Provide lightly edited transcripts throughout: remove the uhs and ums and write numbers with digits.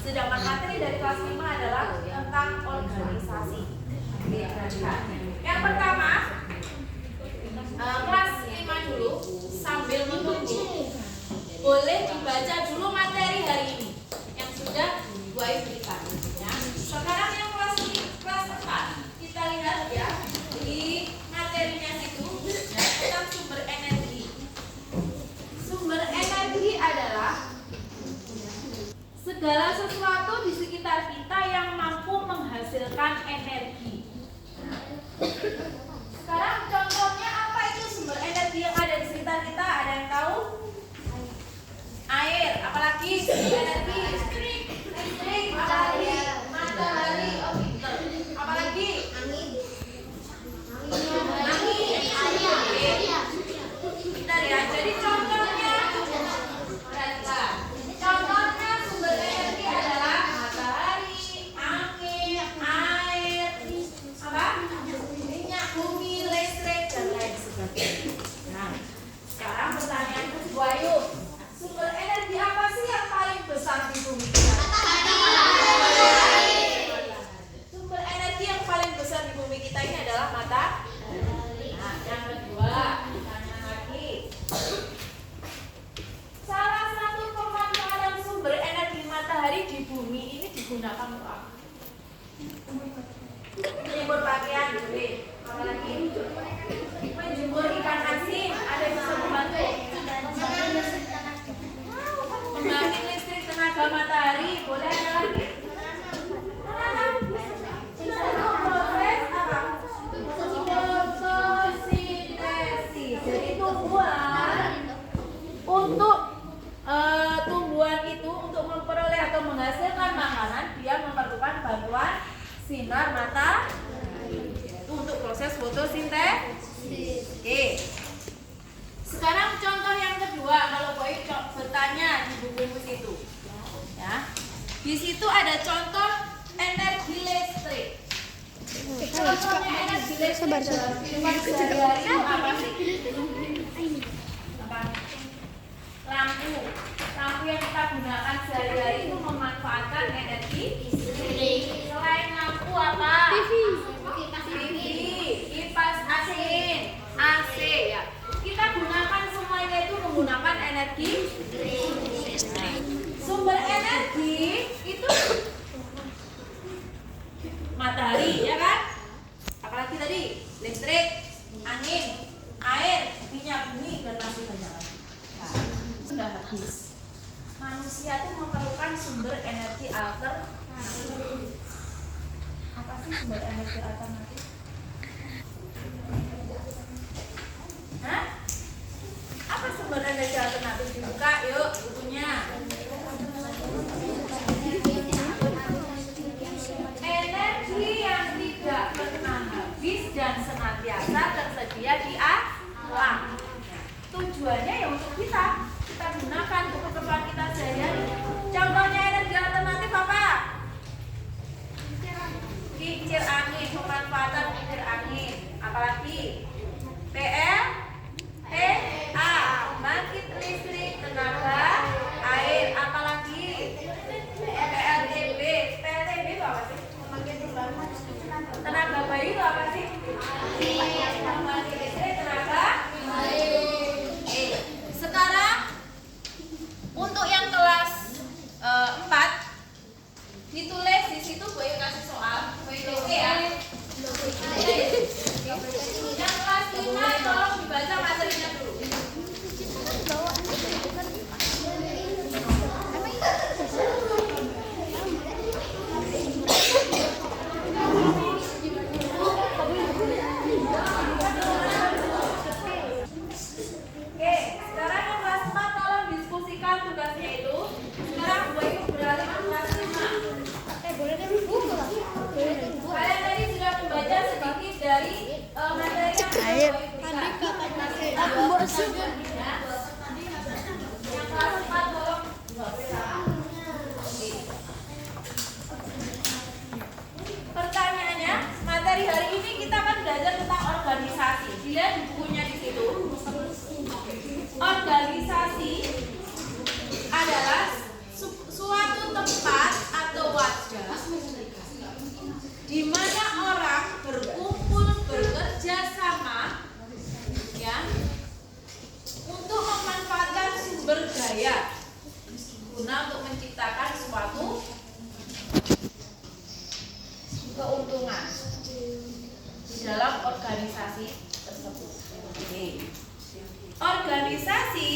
Sedangkan materi dari kelas 5 adalah tentang organisasi. Yang pertama, kelas 5 dulu sambil menunggu boleh dibaca dulu materi hari ini yang sudah Bu Ayu berikan. Ya. Sekarang yang kelas 4 kita lihat ya di materinya itu ya, tentang sumber energi. Sumber energi adalah segala sesuatu di sekitar kita yang mampu menghasilkan energi. Sekarang contohnya apa itu sumber energi yang ada di sekitar kita? Ada yang tahu? Air, apalagi sumber energi? Listrik, matahari, oh pinter. Apalagi? Angin. Bentar ya. Jadi contohnya perhatikan. Contohnya sumber energi adalah matahari, angin, air, apa? Minyak bumi, listrik dan lain sebagainya. Nah, sekarang pertanyaan Bu Ayu, sumber energi apa sih yang paling besar di bumi kita? Sumber energi yang paling besar di bumi kita ini adalah matahari. Nah, yang kedua, tanya lagi. Salah satu pemanfaatan sumber energi matahari di bumi ini digunakan untuk apa? Menjemur pakaian, apalagi menjemur ikan asin. Ada yang bisa membantu? Membangkit listrik tenaga matahari. Boleh ada lagi? Proses apa? Fotosintesis. Jadi tumbuhan untuk tumbuhan itu untuk memperoleh atau menghasilkan makanan dia memerlukan bantuan sinar matahari untuk proses fotosintesis. Oke. Sekarang contoh yang kedua, kalau boleh bertanya di buku situ, ya, di situ ada contoh energi listrik. Contohnya energi listrik dalam kehidupan sehari-hari apa sih? Lampu yang kita gunakan sehari-hari itu memanfaatkan energi listrik. Selain lampu apa? TV, kipas angin, AC ya. Kita gunakan semuanya itu menggunakan energi listrik. Sumber energi itu matahari, ya kan? Apalagi tadi listrik, angin, air, minyak bumi dan masih banyak lagi. Sudah habis. Manusia itu memerlukan sumber energi alternatif. Apa sih sumber energi alternatif? Hah? Apa sumber energi alternatif? Dibuka yuk bukunya. Energi yang tidak pernah habis dan senantiasa tersedia di alam. Tujuannya ya untuk kita gunakan untuk keperluan kita sehari-hari. Contohnya energi alternatif apa? Kincir angin, pemanfaatan kincir angin. Apalagi? PLTA, bangkit listrik tenaga air. Apalagi? PLTB. PLTB itu apa sih? Tenaga bayi itu apa sih? Bangkit listrik tenaga air. Sekarang untuk yang kelas 4 ditulis di situ Bu Ayu kasih soal. Bu Ayu tulis ya. Yang kelas 5 tolong dibaca materinya dulu. Oke, sekarang yang kelas 4 tolong diskusikan tugasnya itu. Sekarang Bu Ayu beralih ke kelas 5. Kalian tadi sudah membaca sedikit dari materi yang Bu Ayu berikan. Yang kelas 4 tolong pertanyaannya, materi hari ini kita akan belajar tentang organisasi. Dilihat di bukunya di situ. Organisasi adalah suatu tempat menciptakan suatu keuntungan di dalam organisasi tersebut. Oke. Organisasi,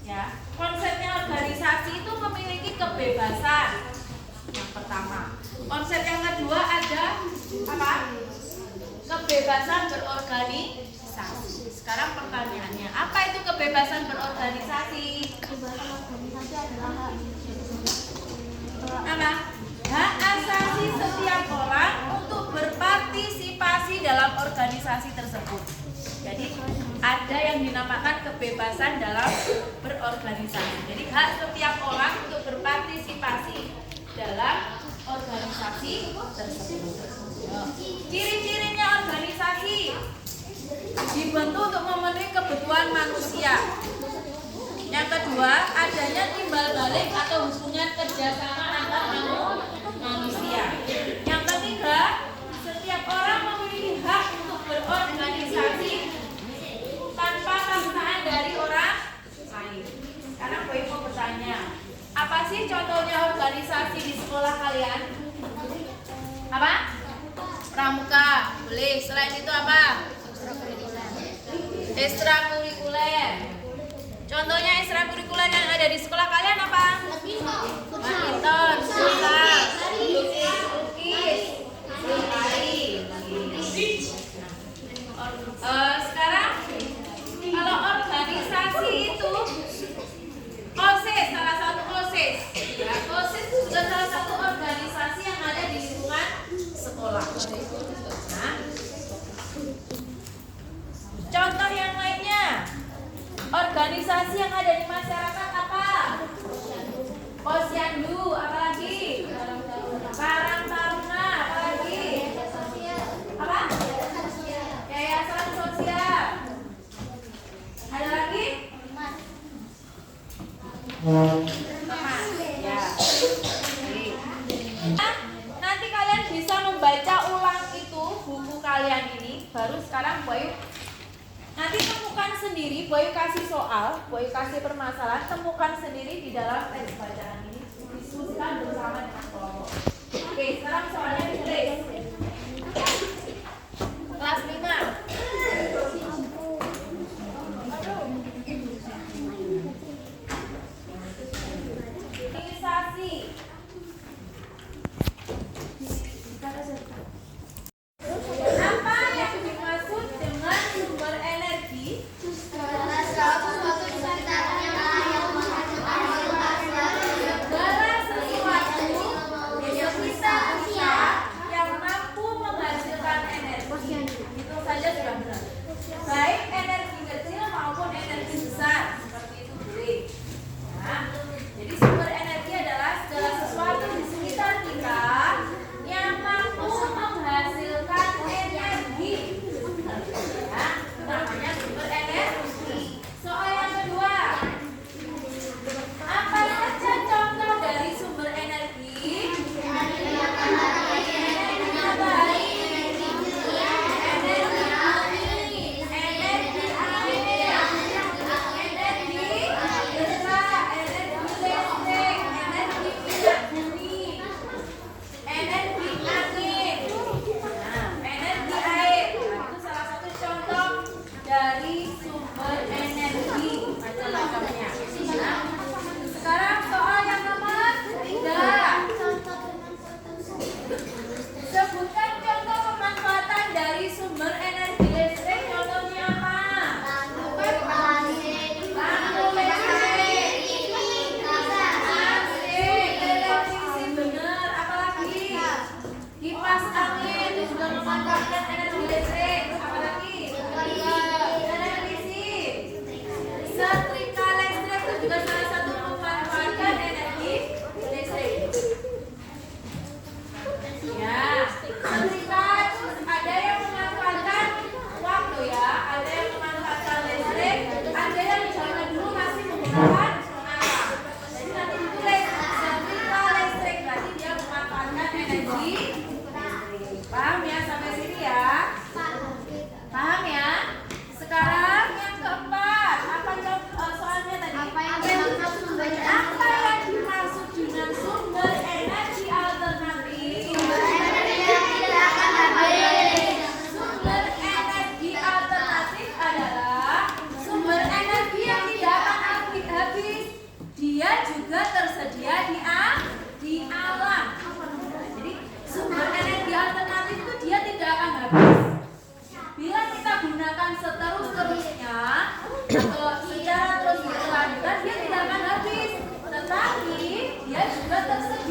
ya, konsepnya organisasi itu memiliki kebebasan. Yang pertama. Konsep yang kedua ada apa? Kebebasan berorganisasi. Sekarang pertanyaannya, apa itu kebebasan berorganisasi? Kebebasan organisasi adalah Apa? Hak asasi setiap orang untuk berpartisipasi dalam organisasi tersebut. Jadi ada yang dinamakan kebebasan dalam berorganisasi. Jadi hak setiap orang untuk berpartisipasi dalam organisasi tersebut. Ciri-cirinya organisasi dibentuk untuk memenuhi kebutuhan manusia. Yang kedua, adanya timbal balik atau hubungan kerjasama antar manusia. Yang ketiga, setiap orang memiliki hak untuk berorganisasi tanpa paksaan dari orang lain. Sekarang gue mau bertanya, apa sih contohnya organisasi di sekolah kalian? Apa? Pramuka, boleh. Selain itu apa? Ekstrakurikuler. Contohnya ekstrakurikuler yang ada di sekolah kalian apa? Badminton, futsal, lukis, lari. Sekarang kalau organisasi itu OSIS, salah satu OSIS. Ya, OSIS itu juga salah satu organisasi yang ada di lingkungan sekolah. Nah, contoh yang lainnya, organisasi yang ada di masyarakat apa? Posyandu, apalagi? Karang Taruna, apalagi? Apa? Yayasan sosial. Ada lagi? Teman. Ya. Nah, nanti kalian bisa membaca ulang itu buku kalian ini. Baru sekarang Bayu nanti temukan sendiri, Bayu kasih soal, Bayu kasih permasalahan, temukan sendiri di dalam teks bacaan ini. Diskusikan bersama dengan kelompok. Oke, sekarang soalnya ditulis. Kelas 5. Organisasi. Apa yang dimaksud dengan sumber energi? Segala sesuatu yang bisa yang mampu menghasilkan energi. Itu saja sudah benar. Baik energi kecil maupun energi besar, seperti itu boleh. Nah, jadi sumber energi adalah segala sesuatu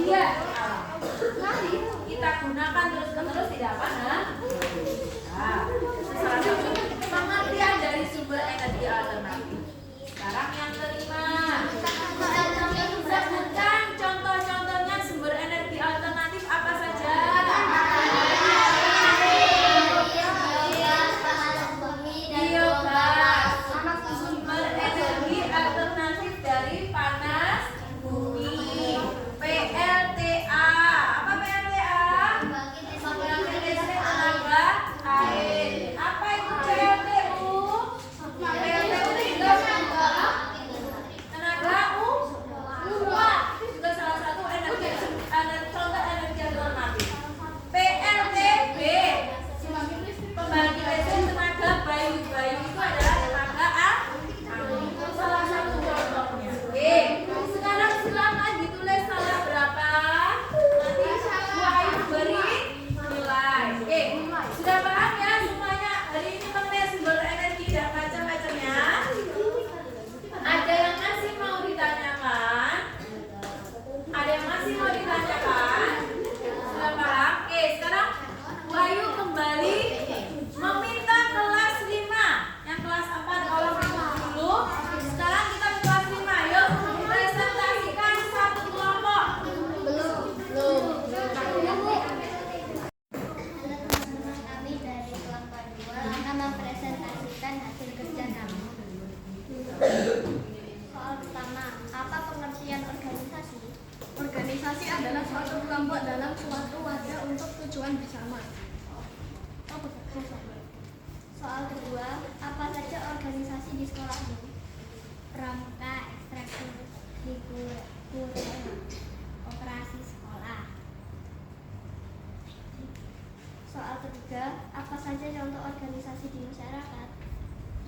tersedia di alam. Nanti kita gunakan terus-menerus tidak apa? Nah, salah satu pengertian dari sumber energi alternatif. Sekarang yang kelima, sebutkan contoh-contohnya sumber energi alternatif apa saja? Biogas, sumber energi alternatif dari panas bumi. PLTA, apa PLTA? Pembangkit listrik tenaga air. Apa itu PLTU? PLTU itu tenaga uap. Itu juga salah satu energi, contoh energi alternatif. PLTB, pembangkit listrik tenaga bayu-bayu, itu adalah tenaga angin. Itu salah satu contohnya. Oke, sekarang silakan ditulis salah berapa. Nanti Wahyu beri nilai. Oke, sudah paham ya semuanya hari ini mengenai sumber energi dan macam-macamnya? Ada yang masih mau ditanyakan? Ada yang masih mau ditanyakan? Sudah paham? Oke, sekarang Wahyu kembali meminta kelas 5. Yang kelas 4 tolong ikut dulu. Sekarang kita ke kelas 5. Yuk, presentasikan satu kelompok. Halo teman-teman, kami dari kelompok 2 akan mempresentasikan hasil kerja kami. Soal pertama, apa pengertian organisasi? Organisasi adalah suatu kelompok dalam suatu wadah untuk tujuan bersama. Soal kedua, apa saja organisasi di sekolahmu? Pramuka, ekstrakurikuler, operasi sekolah. Soal ketiga, apa saja contoh organisasi di masyarakat?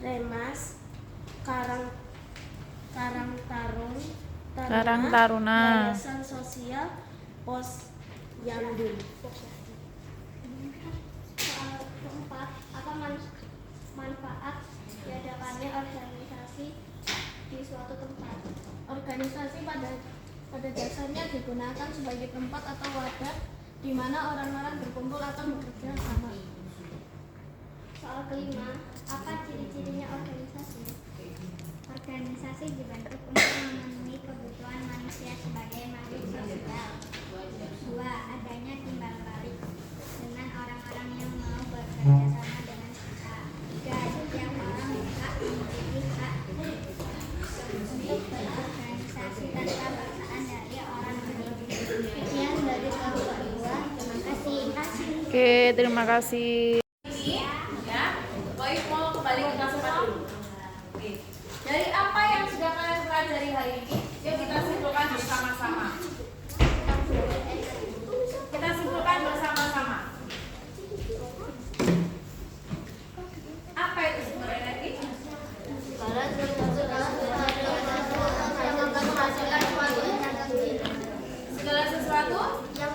Remas, Karang Taruna. Yayasan Sosial, Pos Yamdun. Soal keempat, apa manfaat diadakannya organisasi di suatu tempat? Organisasi pada dasarnya digunakan sebagai tempat atau wadah di mana orang-orang berkumpul atau bekerja sama. Soal kelima, apa ciri-cirinya organisasi? Organisasi dibentuk untuk memenuhi kebutuhan manusia sebagai makhluk sosial. 2. Adanya timbal balik dengan orang-orang yang mau bekerja sama dengan kita. 3. Setiap orang berhak memiliki hak untuk berorganisasi tanpa paksaan dari orang lain. Sekian dari kelompok 2. Terima kasih. Oke, terima kasih. Ini ya, Wahyu mau kembali ke kelas 4 dulu. Oke. Dari apa yang sudah kalian pelajari hari ini, yuk kita simpulkan bersama-sama. Kita simpulkan bersama-sama. Apa itu sumber energi? Segala sesuatu yang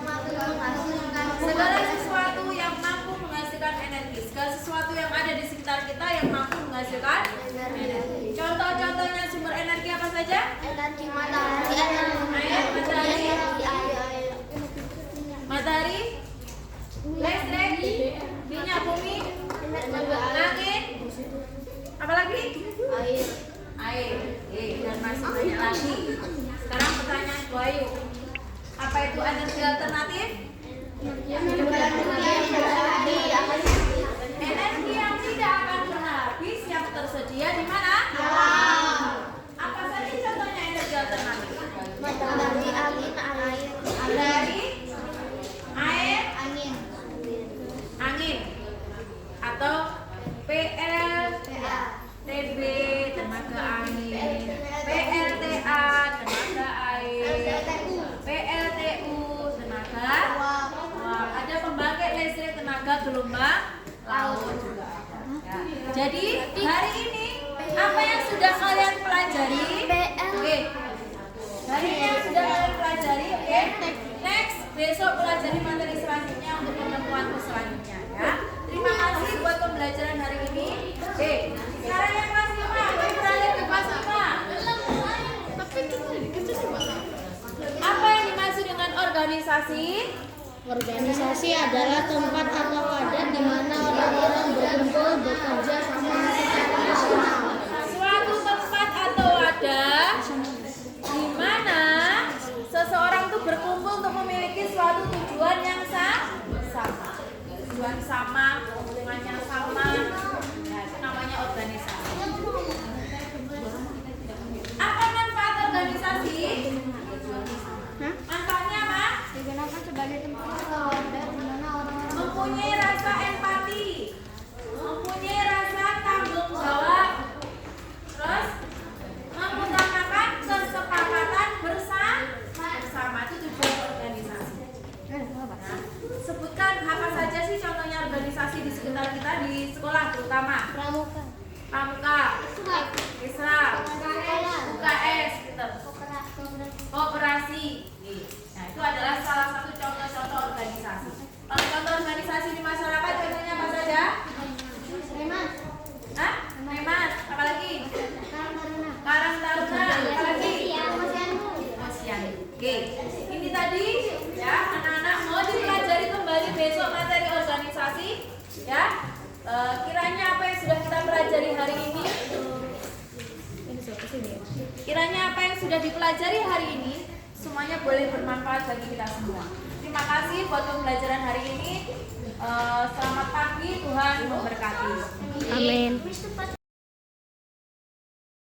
mampu menghasilkan energi. Segala sesuatu yang ada di sekitar kita yang mampu menghasilkan energi. Contoh-contohnya sumber energi apa saja? Energi matahari, Air, matahari, listrik, minyak bumi, angin, apa lagi? Air. Dan masih banyak lagi. Sekarang pertanyaan Wahyu, apa itu energi alternatif? Energi yang tidak akan pernah habis, yang tersedia di mana? Apa saja contohnya energi alternatif? matahari, angin, air, Dari air, angin, angin, atau PLTB tenaga angin, PLTA tenaga air, PLTU tenaga uap. Ada pembangkit listrik tenaga gelombang laut juga ada. Ya. Jadi hari ini apa yang sudah kalian pelajari? Oke. Hari ini yang sudah kalian pelajari, oke? Next, besok pelajari materi selanjutnya untuk pertemuan selanjutnya ya. Terima kasih buat pembelajaran hari ini. Oke. Sekarang yang kelas 5, kita beralih ke kelas 5. Apa yang dimaksud dengan organisasi? organisasi? Organisasi adalah tempat atau wadah di mana orang-orang berkumpul bekerja sama secara nasional. Suatu tempat atau wadah di mana seseorang tuh berkumpul untuk memiliki suatu tujuan yang sama. Tujuan sama, kepentingan yang sama. Nah, itu namanya organisasi. Apa manfaat organisasi? Manfaatnya apa? Digunakan sebagai tempat atau wadah di mana orang-orang Mempunyai rasa empati, mempunyai rasa tanggung jawab, terus mengutamakan kesepakatan bersama. Itu tujuan organisasi. Nah, sebutkan apa saja sih contohnya organisasi di sekitar kita di sekolah terutama. pramuka, Pramuka, Isra, UKS, gitu. Koperasi. Nah, itu adalah salah satu contoh-contoh organisasi. Kalau contoh organisasi di masyarakat contohnya apa saja? Hah? Remas, apa lagi? Karang Taruna, apa lagi? Posyandu. Oke. Ini tadi ya anak-anak mau dipelajari kembali besok materi organisasi ya. Kiranya apa yang sudah kita pelajari hari ini? Kiranya apa yang sudah dipelajari hari ini semuanya boleh bermanfaat bagi kita semua. Terima kasih buat pembelajaran hari ini. Selamat pagi, Tuhan memberkati. Amin.